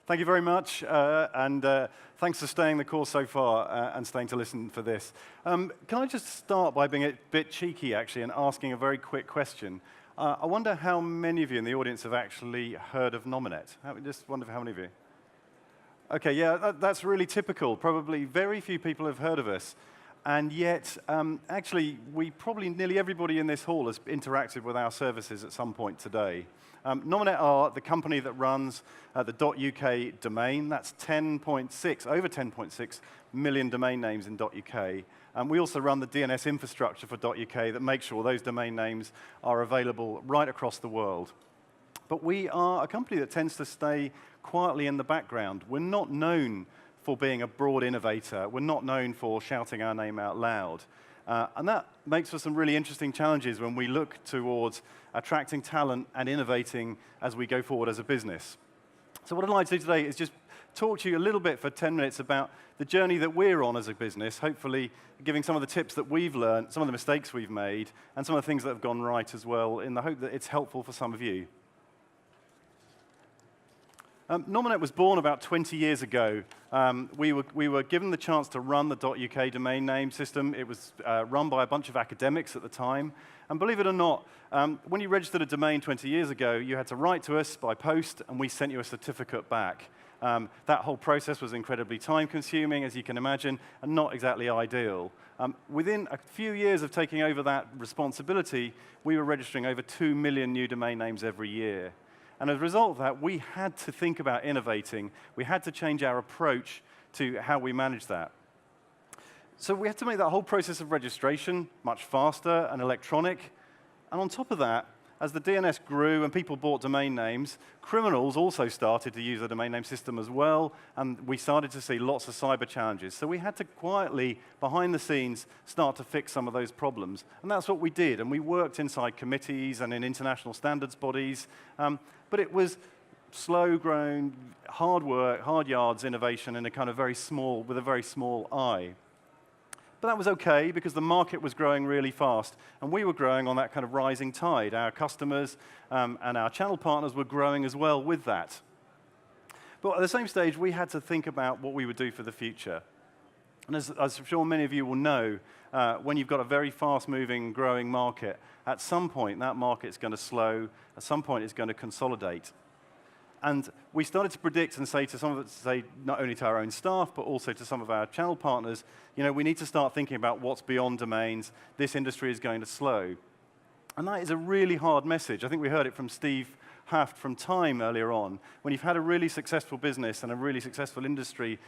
Thank you very much, and thanks for staying the course so far and staying to listen for this. Can I just start by being a bit cheeky, actually, and asking a very quick question? I wonder how many of you in the audience have actually heard of Nominet? I just wonder how many of you. OK, yeah, that's really typical. Probably very few people have heard of us. And yet, actually, nearly everybody in this hall has interacted with our services at some point today. Nominet are the company that runs the .uk domain. That's over 10.6 million domain names in .uk. We also run the DNS infrastructure for .uk that makes sure those domain names are available right across the world. But we are a company that tends to stay quietly in the background. We're not known for being a broad innovator. We're not known for shouting our name out loud. And that makes for some really interesting challenges when we look towards attracting talent and innovating as we go forward as a business. So what I'd like to do today is just talk to you a little bit for 10 minutes about the journey that we're on as a business, hopefully giving some of the tips that we've learned, some of the mistakes we've made, and some of the things that have gone right as well, in the hope that it's helpful for some of you. Nominet was born about 20 years ago. We were given the chance to run the .uk domain name system. It was run by a bunch of academics at the time. And believe it or not, when you registered a domain 20 years ago, you had to write to us by post, and we sent you a certificate back. That whole process was incredibly time-consuming, as you can imagine, and not exactly ideal. Within a few years of taking over that responsibility, we were registering over 2 million new domain names every year. And as a result of that, we had to think about innovating. We had to change our approach to how we manage that. So we had to make that whole process of registration much faster and electronic. And on top of that, as the DNS grew and people bought domain names, criminals also started to use the domain name system as well, and we started to see lots of cyber challenges. So we had to quietly, behind the scenes, start to fix some of those problems. And that's what we did, and we worked inside committees and in international standards bodies. But it was slow-grown, hard work, hard yards innovation in a kind of with a very small eye. But that was OK, because the market was growing really fast, and we were growing on that kind of rising tide. Our customers and our channel partners were growing as well with that. But at the same stage, we had to think about what we would do for the future. And as I'm sure many of you will know, when you've got a very fast-moving, growing market, at some point, that market's going to slow. At some point, it's going to consolidate. And we started to predict and say not only to our own staff, but also to some of our channel partners, we need to start thinking about what's beyond domains. This industry is going to slow. And that is a really hard message. I think we heard it from Steve Haft from Time earlier on. When you've had a really successful business and a really successful industry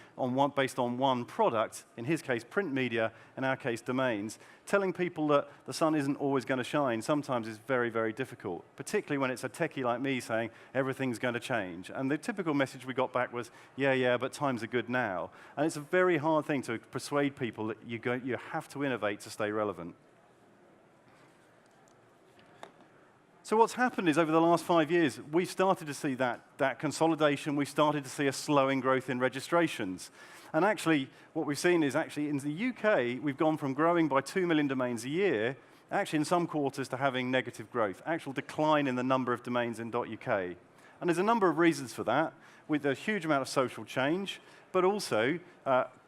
based on one product, in his case, print media, in our case, domains, telling people that the sun isn't always going to shine sometimes is very, very difficult, particularly when it's a techie like me saying everything's going to change. And the typical message we got back was, yeah, but times are good now. And it's a very hard thing to persuade people that you have to innovate to stay relevant. So what's happened is over the last 5 years, we've started to see that consolidation. We've started to see a slowing growth in registrations. And actually, what we've seen is actually in the UK, we've gone from growing by 2 million domains a year, actually in some quarters, to having negative growth, actual decline in the number of domains in .uk. And there's a number of reasons for that, with a huge amount of social change, but also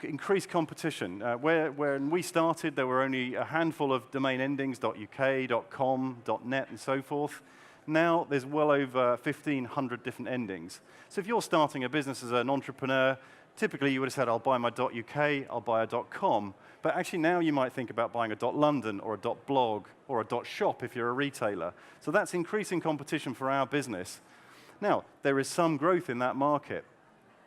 increased competition. When we started, there were only a handful of domain endings, .uk, .com, .net, and so forth. Now, there's well over 1,500 different endings. So if you're starting a business as an entrepreneur, typically you would have said, I'll buy my .uk, I'll buy a .com. But actually now you might think about buying a .london or a .blog or a .shop if you're a retailer. So that's increasing competition for our business. Now, there is some growth in that market.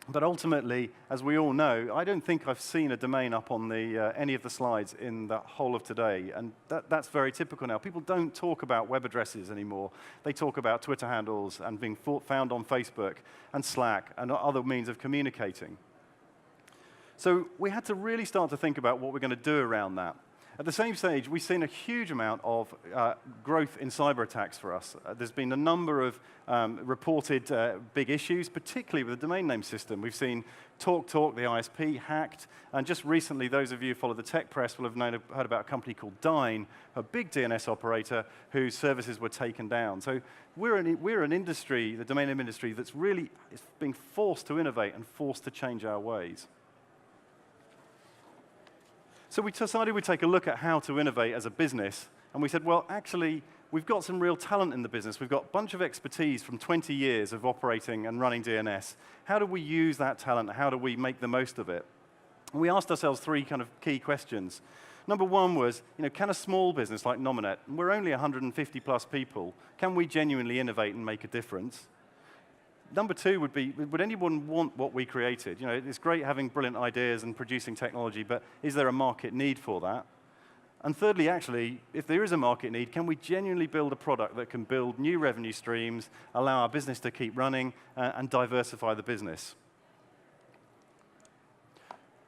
But ultimately, as we all know, I don't think I've seen a domain up on any of the slides in the whole of today. And that's very typical now. People don't talk about web addresses anymore. They talk about Twitter handles and being found on Facebook and Slack and other means of communicating. So we had to really start to think about what we're going to do around that. At the same stage, we've seen a huge amount of growth in cyber attacks for us. There's been a number of reported big issues, particularly with the domain name system. We've seen TalkTalk, the ISP, hacked, and just recently, those of you who follow the tech press will have heard about a company called Dyn, a big DNS operator whose services were taken down. So we're an industry, the domain name industry, that's really being forced to innovate and forced to change our ways. So we decided we'd take a look at how to innovate as a business, and we said, well, actually, we've got some real talent in the business. We've got a bunch of expertise from 20 years of operating and running DNS. How do we use that talent? How do we make the most of it? And we asked ourselves three kind of key questions. Number one was, can a small business like Nominet, and we're only 150 plus people, can we genuinely innovate and make a difference? Number two would be, would anyone want what we created? It's great having brilliant ideas and producing technology, but is there a market need for that? And thirdly, actually, if there is a market need, can we genuinely build a product that can build new revenue streams, allow our business to keep running, and diversify the business?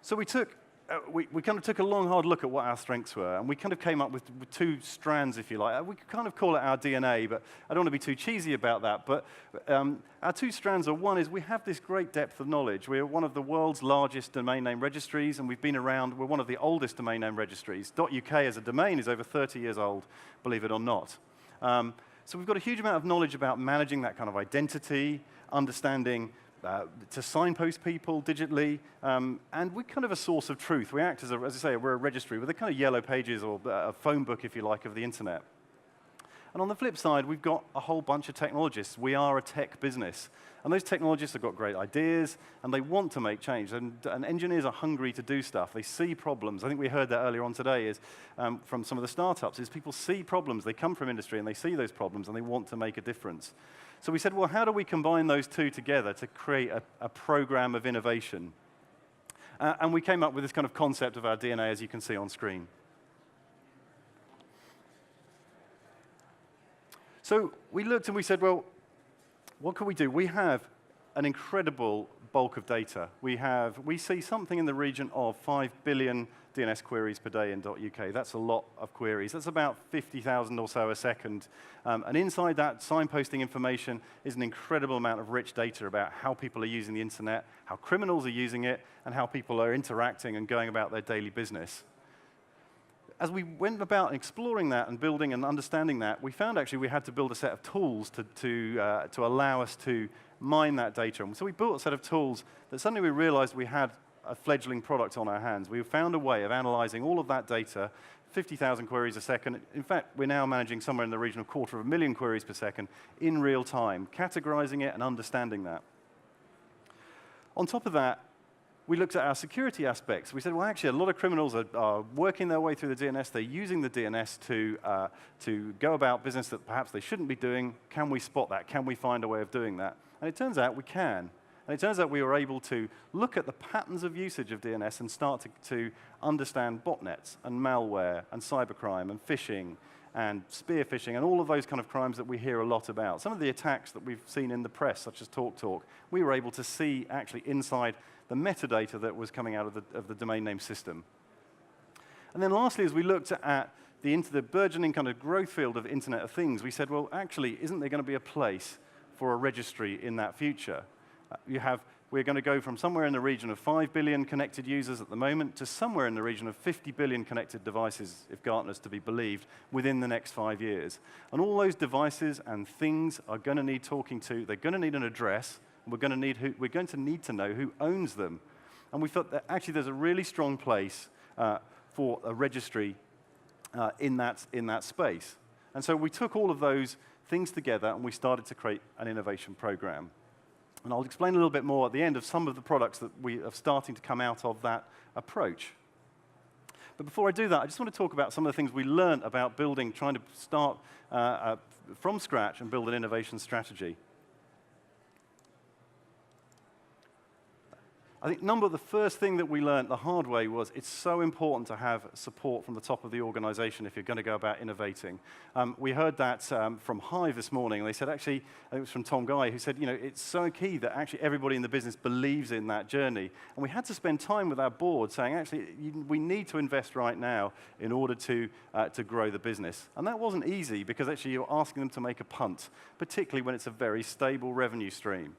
So we kind of took a long, hard look at what our strengths were, and we kind of came up with two strands, if you like. We could kind of call it our DNA, but I don't want to be too cheesy about that. But our two strands are, one is we have this great depth of knowledge. We're one of the world's largest domain name registries, and we've been around. We're one of the oldest domain name registries. .uk as a domain is over 30 years old, believe it or not. So we've got a huge amount of knowledge about managing that kind of identity, understanding to signpost people digitally, and we're kind of a source of truth. We act as I say, we're a registry. We're the kind of yellow pages or a phone book, if you like, of the internet. And on the flip side, we've got a whole bunch of technologists. We are a tech business. And those technologists have got great ideas, and they want to make change. And engineers are hungry to do stuff. They see problems. I think we heard that earlier on today from some of the startups, is people see problems. They come from industry, and they see those problems, and they want to make a difference. So we said, well, how do we combine those two together to create a program of innovation? And we came up with this kind of concept of our DNA, as you can see on screen. So we looked and we said, well, what can we do? We have an incredible bulk of data. We see something in the region of 5 billion DNS queries per day in .uk. That's a lot of queries. That's about 50,000 or so a second. And inside that signposting information is an incredible amount of rich data about how people are using the internet, how criminals are using it, and how people are interacting and going about their daily business. As we went about exploring that and building and understanding that, we found actually we had to build a set of tools to allow us to mine that data. And so we built a set of tools that suddenly we realized we had a fledgling product on our hands. We found a way of analyzing all of that data, 50,000 queries a second. In fact, we're now managing somewhere in the region of 250,000 queries per second in real time, categorizing it and understanding that. On top of that, we looked at our security aspects. We said, well, actually, a lot of criminals are working their way through the DNS. They're using the DNS to go about business that perhaps they shouldn't be doing. Can we spot that? Can we find a way of doing that? And it turns out we can. And it turns out we were able to look at the patterns of usage of DNS and start to understand botnets and malware and cybercrime and phishing and spear phishing and all of those kind of crimes that we hear a lot about. Some of the attacks that we've seen in the press, such as TalkTalk, we were able to see actually inside the metadata that was coming out of the domain name system. And then lastly, as we looked at the burgeoning kind of growth field of Internet of Things, we said, well, actually, isn't there going to be a place for a registry in that future? We're going to go from somewhere in the region of 5 billion connected users at the moment to somewhere in the region of 50 billion connected devices, if Gartner's to be believed, within the next 5 years. And all those devices and things are going to need talking to. They're going to need an address. We're going to need to know who owns them. And we thought that actually there's a really strong place for a registry in that space. And so we took all of those things together and we started to create an innovation program. And I'll explain a little bit more at the end of some of the products that we are starting to come out of that approach. But before I do that, I just want to talk about some of the things we learned about trying to start from scratch and build an innovation strategy. I think the first thing that we learned the hard way was it's so important to have support from the top of the organization if you're going to go about innovating. We heard that from Hive this morning, and they said actually, I think it was from Tom Guy, who said, it's so key that actually everybody in the business believes in that journey. And we had to spend time with our board saying, actually, we need to invest right now in order to grow the business. And that wasn't easy because actually you're asking them to make a punt, particularly when it's a very stable revenue stream.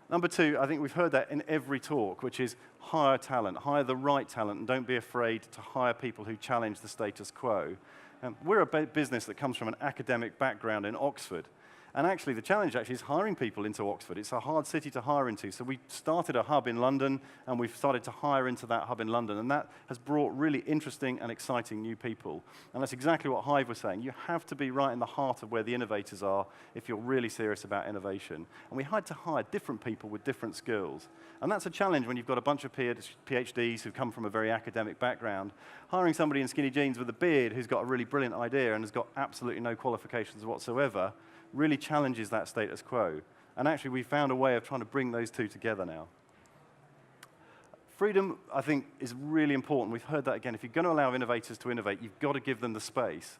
Number two, I think we've heard that in every talk, which is hire talent, hire the right talent, and don't be afraid to hire people who challenge the status quo. We're a business that comes from an academic background in Oxford. And actually, the challenge is hiring people into Oxford. It's a hard city to hire into. So we started a hub in London, and we've started to hire into that hub in London. And that has brought really interesting and exciting new people. And that's exactly what Hive was saying. You have to be right in the heart of where the innovators are if you're really serious about innovation. And we had to hire different people with different skills. And that's a challenge when you've got a bunch of PhDs who come from a very academic background. Hiring somebody in skinny jeans with a beard who's got a really brilliant idea and has got absolutely no qualifications whatsoever really challenges that status quo. And actually, we found a way of trying to bring those two together now. Freedom, I think, is really important. We've heard that again. If you're going to allow innovators to innovate, you've got to give them the space.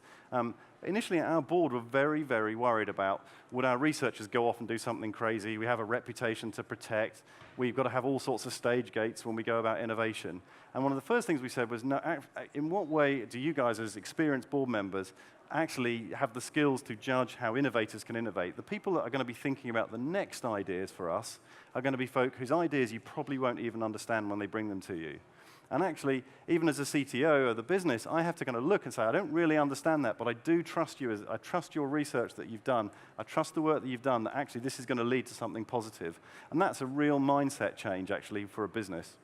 Initially, our board were very, very worried about would our researchers go off and do something crazy? We have a reputation to protect. We've got to have all sorts of stage gates when we go about innovation. And one of the first things we said was, no, in what way do you guys, as experienced board members, actually have the skills to judge how innovators can innovate? The people that are going to be thinking about the next ideas for us are going to be folk whose ideas you probably won't even understand when they bring them to you. And actually, even as a CTO of the business, I have to kind of look and say, I don't really understand that, but I do trust you. I trust your research that you've done. I trust the work that you've done, that actually this is going to lead to something positive. And that's a real mindset change, actually, for a business,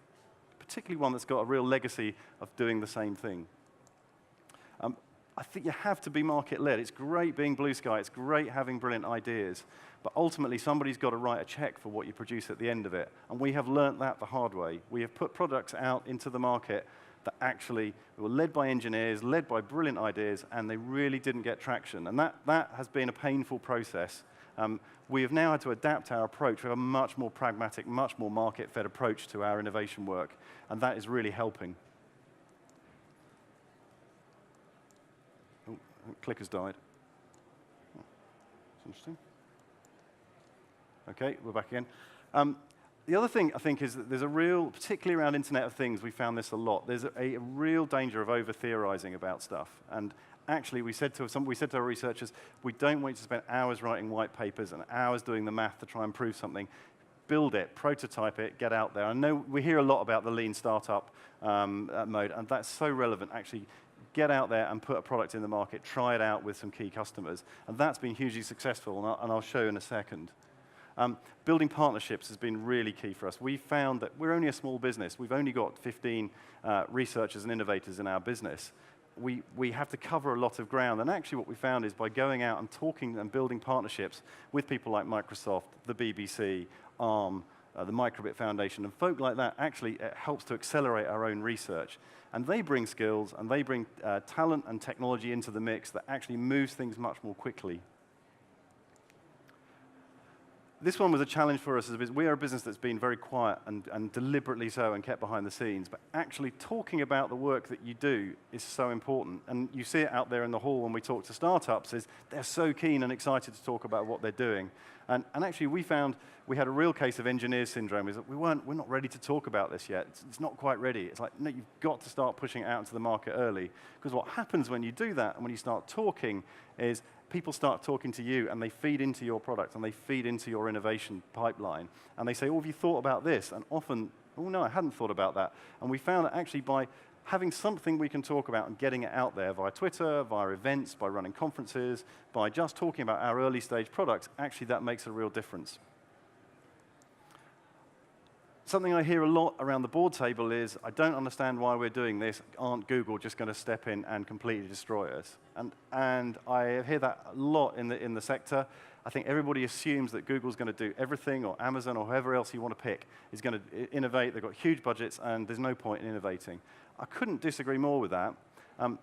particularly one that's got a real legacy of doing the same thing. I think you have to be market-led. It's great being blue sky. It's great having brilliant ideas. But ultimately, somebody's got to write a check for what you produce at the end of it. And we have learnt that the hard way. We have put products out into the market that actually were led by engineers, led by brilliant ideas, and they really didn't get traction. And that has been a painful process. We have now had to adapt our approach. We have a much more pragmatic, much more market-fed approach to our innovation work. And that is really helping. Clicker's died. That's interesting. OK, we're back again. The other thing, I think, is that there's a real, particularly around Internet of Things, we found this a lot. There's a real danger of over-theorizing about stuff. And actually, we said to our researchers, we don't want you to spend hours writing white papers and hours doing the math to try and prove something. Build it, prototype it, get out there. I know we hear a lot about the lean startup mode, and that's so relevant, actually. Get out there and put a product in the market, try it out with some key customers. And that's been hugely successful, and I'll show in a second. Building partnerships has been really key for us. We found that we're only a small business. We've only got 15 researchers and innovators in our business. We have to cover a lot of ground. And actually what we found is by going out and talking and building partnerships with people like Microsoft, the BBC, ARM, the Microbit Foundation, and folk like that, actually it helps to accelerate our own research. And they bring skills, and they bring talent and technology into the mix that actually moves things much more quickly. This one was a challenge for us as a business. We are a business that's been very quiet and deliberately so and kept behind the scenes. But actually talking about the work that you do is so important. And you see it out there in the hall when we talk to startups, is they're so keen and excited to talk about what they're doing. And actually we found we had a real case of engineer syndrome, is that we're not ready to talk about this yet. It's not quite ready. It's like, no, you've got to start pushing it out into the market early. Because what happens when you do that and when you start talking is people start talking to you and they feed into your product and they feed into your innovation pipeline. And they say, oh, have you thought about this? And often, oh, no, I hadn't thought about that. And we found that actually by having something we can talk about and getting it out there via Twitter, via events, by running conferences, by just talking about our early stage products, actually that makes a real difference. Something I hear a lot around the board table is, I don't understand why we're doing this. Aren't Google just going to step in and completely destroy us? And I hear that a lot in the sector. I think everybody assumes that Google's going to do everything, or Amazon, or whoever else you want to pick is going to innovate. They've got huge budgets, and there's no point in innovating. I couldn't disagree more with that.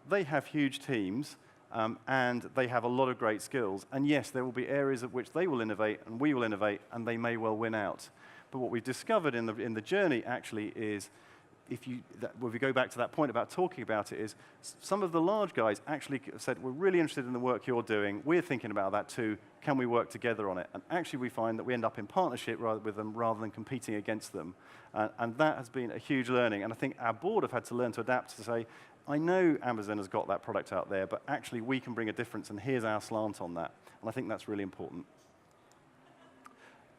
They have huge teams, and they have a lot of great skills. And yes, there will be areas at which they will innovate, and we will innovate, and they may well win out. But what we've discovered in the journey actually is, if we go back to that point about talking about it, is some of the large guys actually said, we're really interested in the work you're doing. We're thinking about that too. Can we work together on it? And actually, we find that we end up in partnership with them rather than competing against them. And that has been a huge learning. And I think our board have had to learn to adapt to say, I know Amazon has got that product out there, but actually we can bring a difference, and here's our slant on that. And I think that's really important.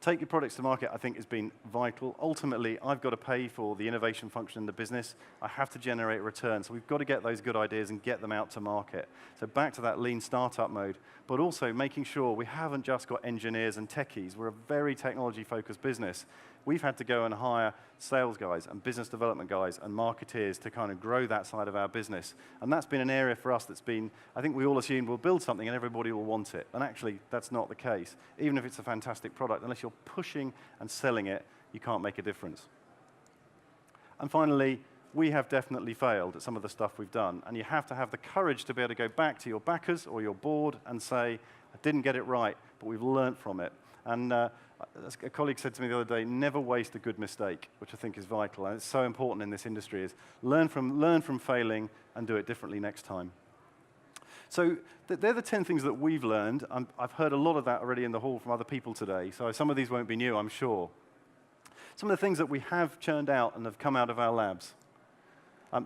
Take your products to market, I think, has been vital. Ultimately, I've got to pay for the innovation function in the business. I have to generate a return. So we've got to get those good ideas and get them out to market. So back to that lean startup mode, but also making sure we haven't just got engineers and techies. We're a very technology-focused business. We've had to go and hire sales guys and business development guys and marketeers to kind of grow that side of our business. And that's been an area for us that's been, I think we all assumed we'll build something and everybody will want it. And actually, that's not the case. Even if it's a fantastic product, unless you're pushing and selling it, you can't make a difference. And finally, we have definitely failed at some of the stuff we've done. And you have to have the courage to be able to go back to your backers or your board and say, I didn't get it right, but we've learned from it. And as a colleague said to me the other day, never waste a good mistake, which I think is vital. And it's so important in this industry, is learn from failing and do it differently next time. So they're the 10 things that we've learned. I've heard a lot of that already in the hall from other people today, so some of these won't be new, I'm sure. Some of the things that we have churned out and have come out of our labs.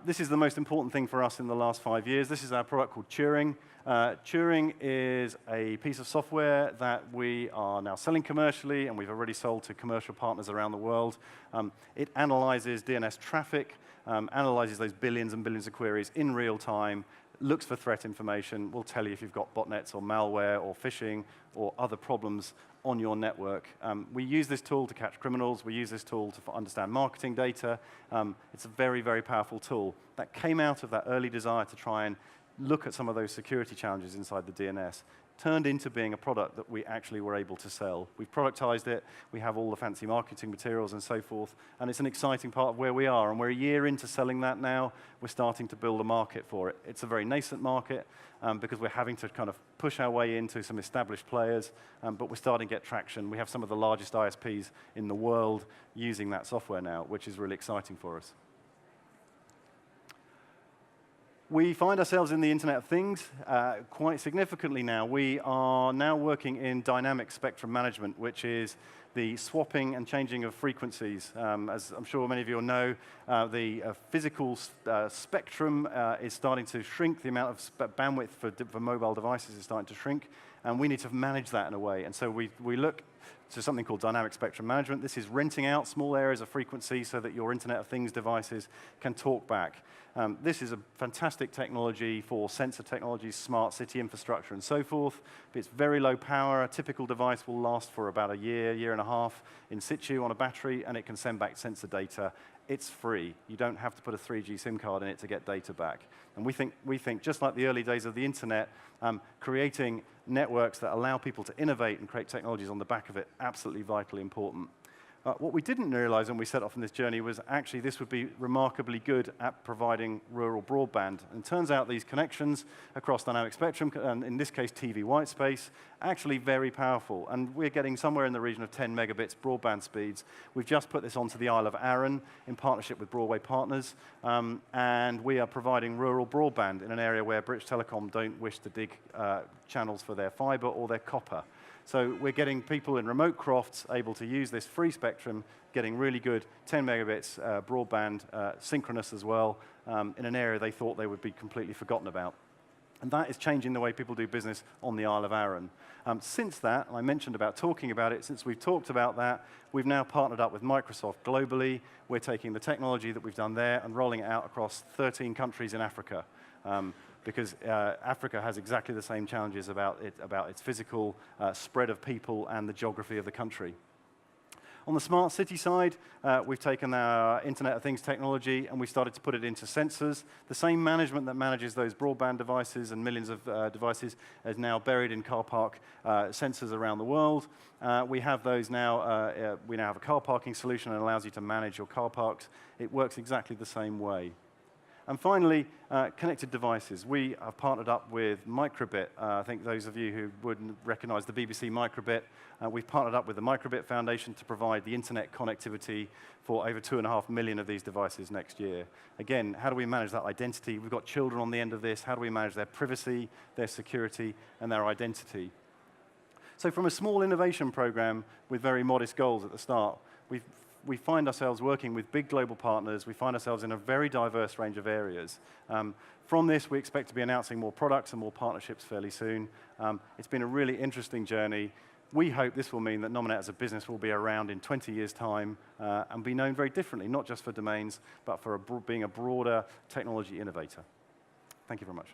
This is the most important thing for us in the last 5 years. This is our product called Turing. Turing is a piece of software that we are now selling commercially, and we've already sold to commercial partners around the world. It analyzes DNS traffic, analyzes those billions and billions of queries in real time, looks for threat information, will tell you if you've got botnets or malware or phishing or other problems on your network. We use this tool to catch criminals. We use this tool to understand marketing data. It's a very, very powerful tool. That came out of that early desire to try and look at some of those security challenges inside the DNS. Turned into being a product that we actually were able to sell. We've productized it, we have all the fancy marketing materials and so forth, and it's an exciting part of where we are, and we're a year into selling that now. We're starting to build a market for it. It's a very nascent market because we're having to kind of push our way into some established players, but we're starting to get traction. We have some of the largest ISPs in the world using that software now, which is really exciting for us. We find ourselves in the Internet of Things quite significantly now. We are now working in dynamic spectrum management, which is the swapping and changing of frequencies. As I'm sure many of you will know, the physical spectrum is starting to shrink. The amount of bandwidth for mobile devices is starting to shrink, and we need to manage that in a way. And so we look to something called dynamic spectrum management. This is renting out small areas of frequency so that your Internet of Things devices can talk back. This is a fantastic technology for sensor technologies, smart city infrastructure, and so forth. It's very low power. A typical device will last for about a year, year and a half in situ on a battery, and it can send back sensor data. It's free. You don't have to put a 3G SIM card in it to get data back. And we think just like the early days of the Internet, creating networks that allow people to innovate and create technologies on the back of it, absolutely vitally important. What we didn't realize when we set off on this journey was actually this would be remarkably good at providing rural broadband. And it turns out these connections across dynamic spectrum, and in this case TV white space, actually very powerful. And we're getting somewhere in the region of 10 megabits broadband speeds. We've just put this onto the Isle of Arran in partnership with Broadway Partners, and we are providing rural broadband in an area where British Telecom don't wish to dig channels for their fiber or their copper. So we're getting people in remote crofts able to use this free spectrum, getting really good 10 megabits broadband, synchronous as well, in an area they thought they would be completely forgotten about. And that is changing the way people do business on the Isle of Arran. Since that, I mentioned about talking about it, since we've talked about that, we've now partnered up with Microsoft globally. We're taking the technology that we've done there and rolling it out across 13 countries in Africa. Because Africa has exactly the same challenges about its physical spread of people and the geography of the country. On the smart city side, we've taken our Internet of Things technology and we started to put it into sensors. The same management that manages those broadband devices and millions of devices is now buried in car park sensors around the world. We have those now. We now have a car parking solution that allows you to manage your car parks. It works exactly the same way. And finally, connected devices. We have partnered up with Microbit. I think those of you who wouldn't recognize the BBC Microbit, we've partnered up with the Microbit Foundation to provide the internet connectivity for over 2.5 million of these devices next year. Again, how do we manage that identity? We've got children on the end of this. How do we manage their privacy, their security, and their identity? So from a small innovation program with very modest goals at the start, we find ourselves working with big global partners. We find ourselves in a very diverse range of areas. From this, we expect to be announcing more products and more partnerships fairly soon. It's been a really interesting journey. We hope this will mean that Nominet as a business will be around in 20 years' time and be known very differently, not just for domains, but for being a broader technology innovator. Thank you very much.